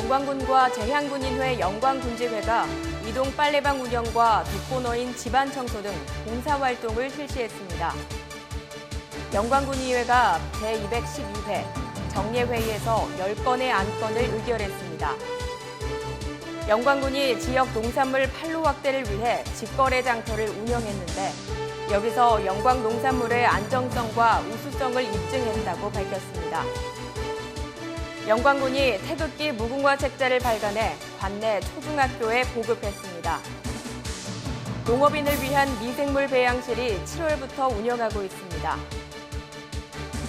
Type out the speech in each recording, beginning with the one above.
영광군과 제향군인회 영광군지회가 이동 빨래방 운영과 독거노인 집안 청소 등 봉사활동을 실시했습니다. 영광군의회가 제212회 정례회의에서 10건의 안건을 의결했습니다. 영광군이 지역 농산물 판로 확대를 위해 직거래 장터를 운영했는데 여기서 영광 농산물의 안정성과 우수성을 입증했다고 밝혔습니다. 영광군이 태극기 무궁화 책자를 발간해 관내 초중학교에 보급했습니다. 농업인을 위한 미생물 배양실이 7월부터 운영하고 있습니다.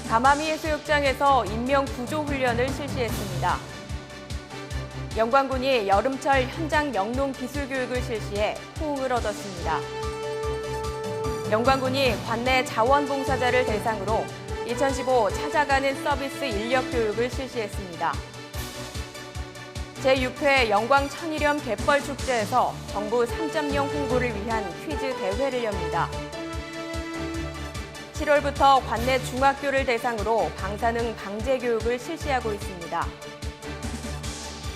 가마미 해수욕장에서 인명 구조 훈련을 실시했습니다. 영광군이 여름철 현장 영농 기술 교육을 실시해 호응을 얻었습니다. 영광군이 관내 자원봉사자를 대상으로 2015 찾아가는 서비스 인력 교육을 실시했습니다. 제6회 영광 천일염 갯벌 축제에서 정부 3.0 홍보를 위한 퀴즈 대회를 엽니다. 7월부터 관내 중학교를 대상으로 방사능 방제 교육을 실시하고 있습니다.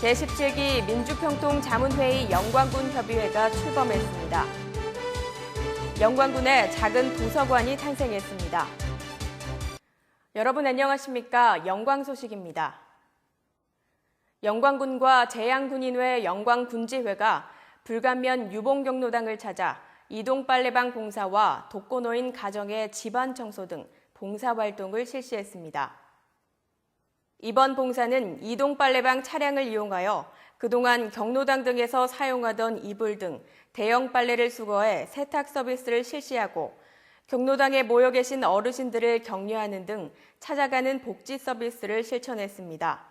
제17기 민주평통 자문회의 영광군 협의회가 출범했습니다. 영광군에 작은 도서관이 탄생했습니다. 여러분 안녕하십니까? 영광 소식입니다. 영광군과 제향군인회 영광군지회가 불감면 유봉경로당을 찾아 이동빨래방 봉사와 독거노인 가정의 집안 청소 등 봉사활동을 실시했습니다. 이번 봉사는 이동빨래방 차량을 이용하여 그동안 경로당 등에서 사용하던 이불 등 대형 빨래를 수거해 세탁 서비스를 실시하고 경로당에 모여 계신 어르신들을 격려하는 등 찾아가는 복지 서비스를 실천했습니다.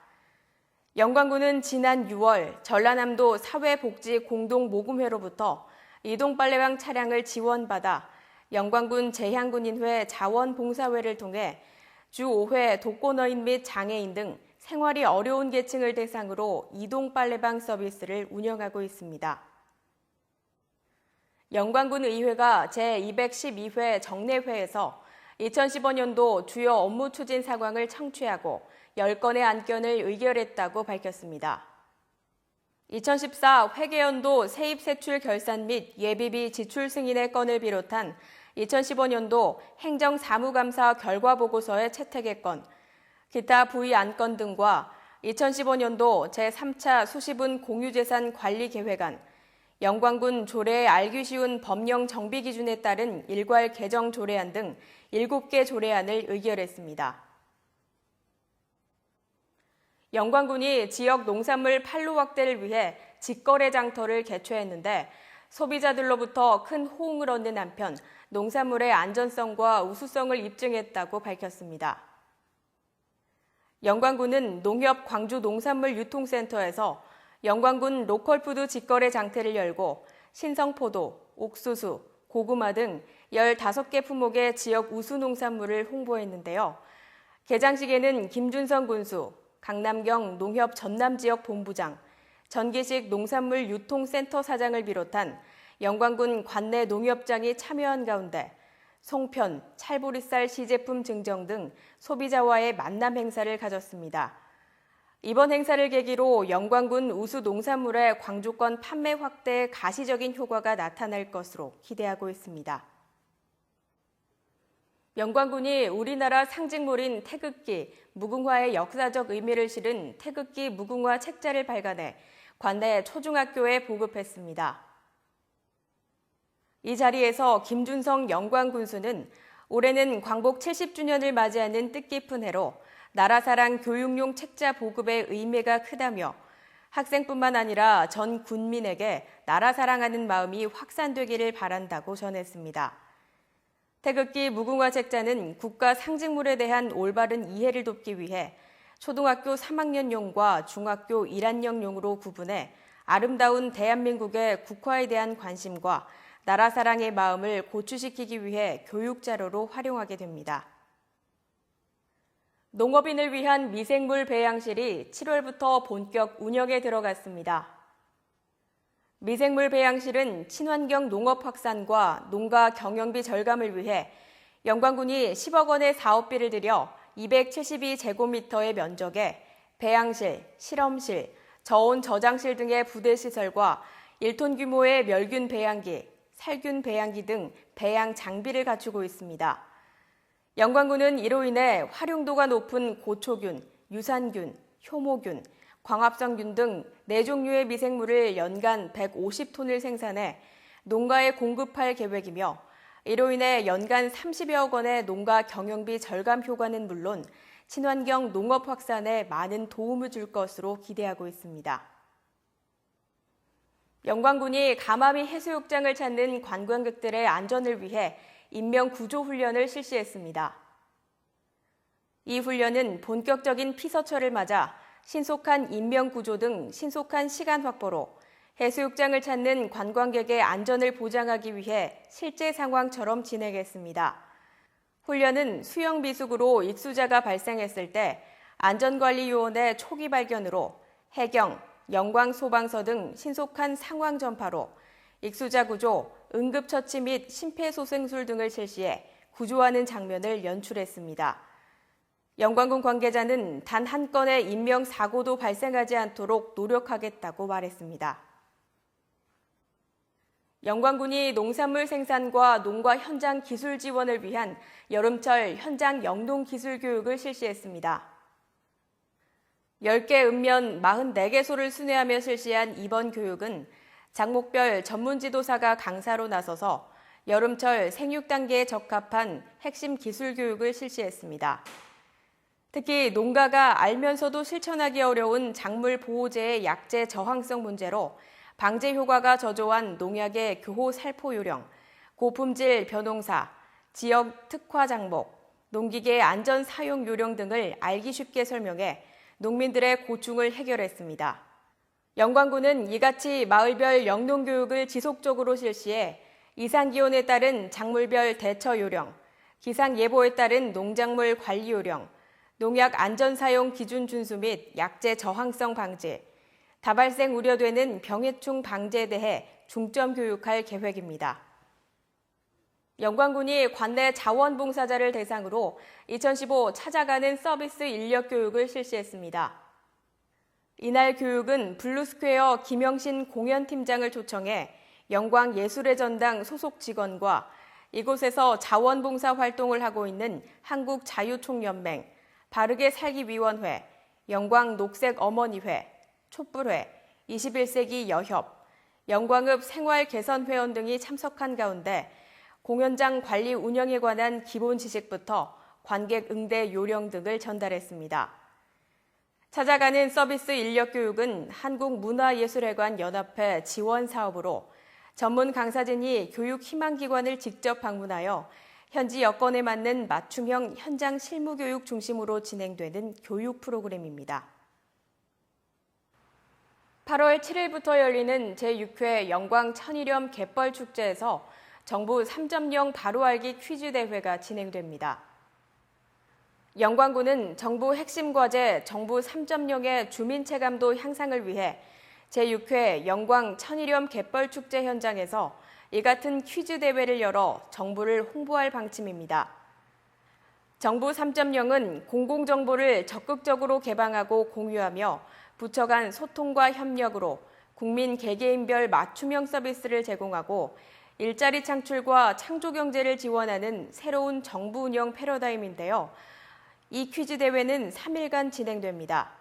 영광군은 지난 6월 전라남도 사회복지공동모금회로부터 이동빨래방 차량을 지원받아 영광군 제향군인회 자원봉사회를 통해 주 5회 독거노인 및 장애인 등 생활이 어려운 계층을 대상으로 이동빨래방 서비스를 운영하고 있습니다. 영광군 의회가 제212회 정례회에서 2015년도 주요 업무 추진 상황을 청취하고 10건의 안건을 의결했다고 밝혔습니다. 2014 회계연도 세입세출 결산 및 예비비 지출 승인의 건을 비롯한 2015년도 행정사무감사 결과보고서의 채택의 건, 기타 부의 안건 등과 2015년도 제3차 수시분 공유재산 관리계획안, 영광군 조례에 알기 쉬운 법령 정비 기준에 따른 일괄 개정 조례안 등 7개 조례안을 의결했습니다. 영광군이 지역 농산물 판로 확대를 위해 직거래 장터를 개최했는데 소비자들로부터 큰 호응을 얻는 한편 농산물의 안전성과 우수성을 입증했다고 밝혔습니다. 영광군은 농협 광주 농산물 유통센터에서 영광군 로컬푸드 직거래 장터를 열고 신성포도, 옥수수, 고구마 등 15개 품목의 지역 우수 농산물을 홍보했는데요. 개장식에는 김준성 군수, 강남경 농협 전남지역 본부장, 전기식 농산물 유통센터 사장을 비롯한 영광군 관내 농협장이 참여한 가운데 송편, 찰보리쌀 시제품 증정 등 소비자와의 만남 행사를 가졌습니다. 이번 행사를 계기로 영광군 우수 농산물의 광주권 판매 확대에 가시적인 효과가 나타날 것으로 기대하고 있습니다. 영광군이 우리나라 상징물인 태극기, 무궁화의 역사적 의미를 실은 태극기 무궁화 책자를 발간해 관내 초중학교에 보급했습니다. 이 자리에서 김준성 영광군수는 올해는 광복 70주년을 맞이하는 뜻깊은 해로 나라사랑 교육용 책자 보급의 의미가 크다며 학생뿐만 아니라 전 군민에게 나라 사랑하는 마음이 확산되기를 바란다고 전했습니다. 태극기 무궁화 책자는 국가 상징물에 대한 올바른 이해를 돕기 위해 초등학교 3학년용과 중학교 1학년용으로 구분해 아름다운 대한민국의 국화에 대한 관심과 나라 사랑의 마음을 고취시키기 위해 교육 자료로 활용하게 됩니다. 농업인을 위한 미생물 배양실이 7월부터 본격 운영에 들어갔습니다. 미생물 배양실은 친환경 농업 확산과 농가 경영비 절감을 위해 영광군이 10억 원의 사업비를 들여 272제곱미터의 면적에 배양실, 실험실, 저온 저장실 등의 부대 시설과 1톤 규모의 멸균 배양기, 살균 배양기 등 배양 장비를 갖추고 있습니다. 영광군은 이로 인해 활용도가 높은 고초균, 유산균, 효모균, 광합성균 등 4종류의 미생물을 연간 150톤을 생산해 농가에 공급할 계획이며 이로 인해 연간 30여억 원의 농가 경영비 절감 효과는 물론 친환경 농업 확산에 많은 도움을 줄 것으로 기대하고 있습니다. 영광군이 가마미 해수욕장을 찾는 관광객들의 안전을 위해 인명구조훈련을 실시했습니다. 이 훈련은 본격적인 피서철을 맞아 신속한 인명구조 등 신속한 시간 확보로 해수욕장을 찾는 관광객의 안전을 보장하기 위해 실제 상황처럼 진행했습니다. 훈련은 수영 미숙으로 익수자가 발생했을 때 안전관리요원의 초기 발견으로 해경, 영광소방서 등 신속한 상황 전파로 익수자 구조, 응급처치 및 심폐소생술 등을 실시해 구조하는 장면을 연출했습니다. 영광군 관계자는 단 한 건의 인명사고도 발생하지 않도록 노력하겠다고 말했습니다. 영광군이 농산물 생산과 농가 현장 기술 지원을 위한 여름철 현장 영농 기술 교육을 실시했습니다. 10개 읍면 44개소를 순회하며 실시한 이번 교육은 작목별 전문 지도사가 강사로 나서서 여름철 생육 단계에 적합한 핵심 기술 교육을 실시했습니다. 특히 농가가 알면서도 실천하기 어려운 작물 보호제의 약제 저항성 문제로 방제 효과가 저조한 농약의 교호 살포 요령, 고품질 벼농사, 지역 특화 장목, 농기계 안전 사용 요령 등을 알기 쉽게 설명해 농민들의 고충을 해결했습니다. 영광군은 이같이 마을별 영농교육을 지속적으로 실시해 이상기온에 따른 작물별 대처 요령, 기상예보에 따른 농작물 관리 요령, 농약 안전사용 기준 준수 및 약제 저항성 방지, 다발생 우려되는 병해충 방제에 대해 중점 교육할 계획입니다. 영광군이 관내 자원봉사자를 대상으로 2015 찾아가는 서비스 인력 교육을 실시했습니다. 이날 교육은 블루스퀘어 김영신 공연팀장을 초청해 영광예술의 전당 소속 직원과 이곳에서 자원봉사 활동을 하고 있는 한국자유총연맹, 바르게 살기 위원회, 영광 녹색 어머니회, 촛불회, 21세기 여협, 영광읍 생활개선회원 등이 참석한 가운데 공연장 관리 운영에 관한 기본 지식부터 관객 응대 요령 등을 전달했습니다. 찾아가는 서비스 인력 교육은 한국문화예술회관 연합회 지원 사업으로 전문 강사진이 교육 희망기관을 직접 방문하여 현지 여건에 맞는 맞춤형 현장 실무교육 중심으로 진행되는 교육 프로그램입니다. 8월 7일부터 열리는 제6회 영광 천일염 갯벌축제에서 정부 3.0 바로알기 퀴즈 대회가 진행됩니다. 영광군은 정부 핵심 과제 정부 3.0의 주민체감도 향상을 위해 제6회 영광 천일염 갯벌축제 현장에서 이 같은 퀴즈 대회를 열어 정부를 홍보할 방침입니다. 정부 3.0은 공공정보를 적극적으로 개방하고 공유하며 부처 간 소통과 협력으로 국민 개개인별 맞춤형 서비스를 제공하고 일자리 창출과 창조경제를 지원하는 새로운 정부 운영 패러다임인데요. 이 퀴즈 대회는 3일간 진행됩니다.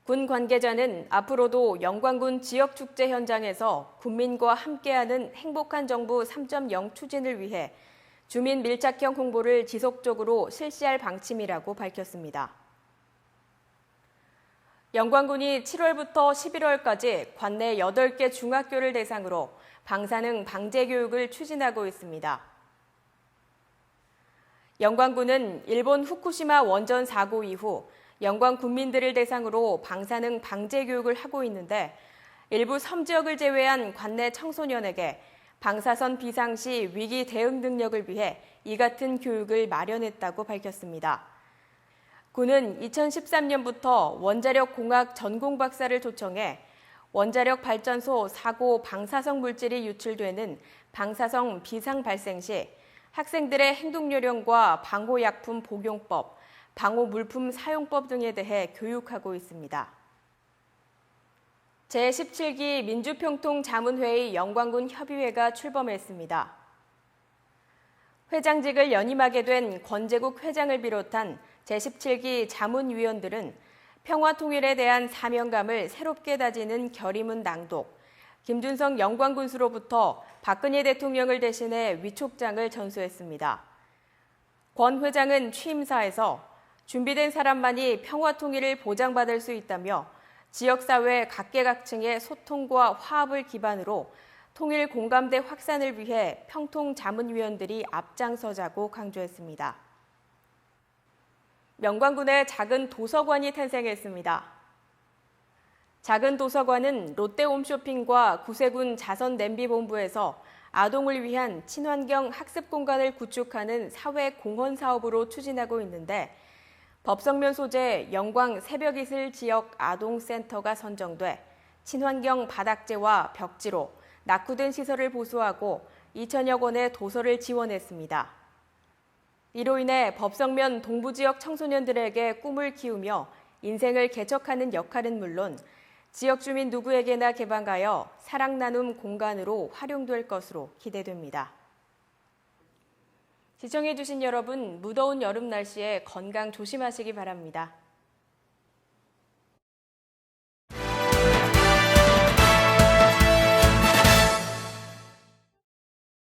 군 관계자는 앞으로도 영광군 지역축제 현장에서 국민과 함께하는 행복한 정부 3.0 추진을 위해 주민 밀착형 홍보를 지속적으로 실시할 방침이라고 밝혔습니다. 영광군이 7월부터 11월까지 관내 8개 중학교를 대상으로 방사능 방제 교육을 추진하고 있습니다. 영광군은 일본 후쿠시마 원전 사고 이후 영광 군민들을 대상으로 방사능 방제 교육을 하고 있는데 일부 섬 지역을 제외한 관내 청소년에게 방사선 비상시 위기 대응 능력을 위해 이 같은 교육을 마련했다고 밝혔습니다. 군은 2013년부터 원자력 공학 전공 박사를 초청해 원자력 발전소 사고 방사성 물질이 유출되는 방사성 비상 발생 시 학생들의 행동 요령과 방호약품 복용법, 방호 물품 사용법 등에 대해 교육하고 있습니다. 제17기 민주평통자문회의 영광군 협의회가 출범했습니다. 회장직을 연임하게 된 권재국 회장을 비롯한 제17기 자문위원들은 평화통일에 대한 사명감을 새롭게 다지는 결의문 낭독, 김준성 영광군수로부터 박근혜 대통령을 대신해 위촉장을 전수했습니다. 권 회장은 취임사에서 준비된 사람만이 평화통일을 보장받을 수 있다며 지역사회 각계각층의 소통과 화합을 기반으로 통일 공감대 확산을 위해 평통자문위원들이 앞장서자고 강조했습니다. 영광군에 작은 도서관이 탄생했습니다. 작은 도서관은 롯데홈쇼핑과 구세군 자선냄비본부에서 아동을 위한 친환경 학습 공간을 구축하는 사회공헌 사업으로 추진하고 있는데 법성면 소재 영광 새벽이슬 지역 아동센터가 선정돼 친환경 바닥재와 벽지로 낙후된 시설을 보수하고 2천여 권의 도서를 지원했습니다. 이로 인해 법성면 동부지역 청소년들에게 꿈을 키우며 인생을 개척하는 역할은 물론 지역 주민 누구에게나 개방하여 사랑 나눔 공간으로 활용될 것으로 기대됩니다. 시청해주신 여러분, 무더운 여름 날씨에 건강 조심하시기 바랍니다.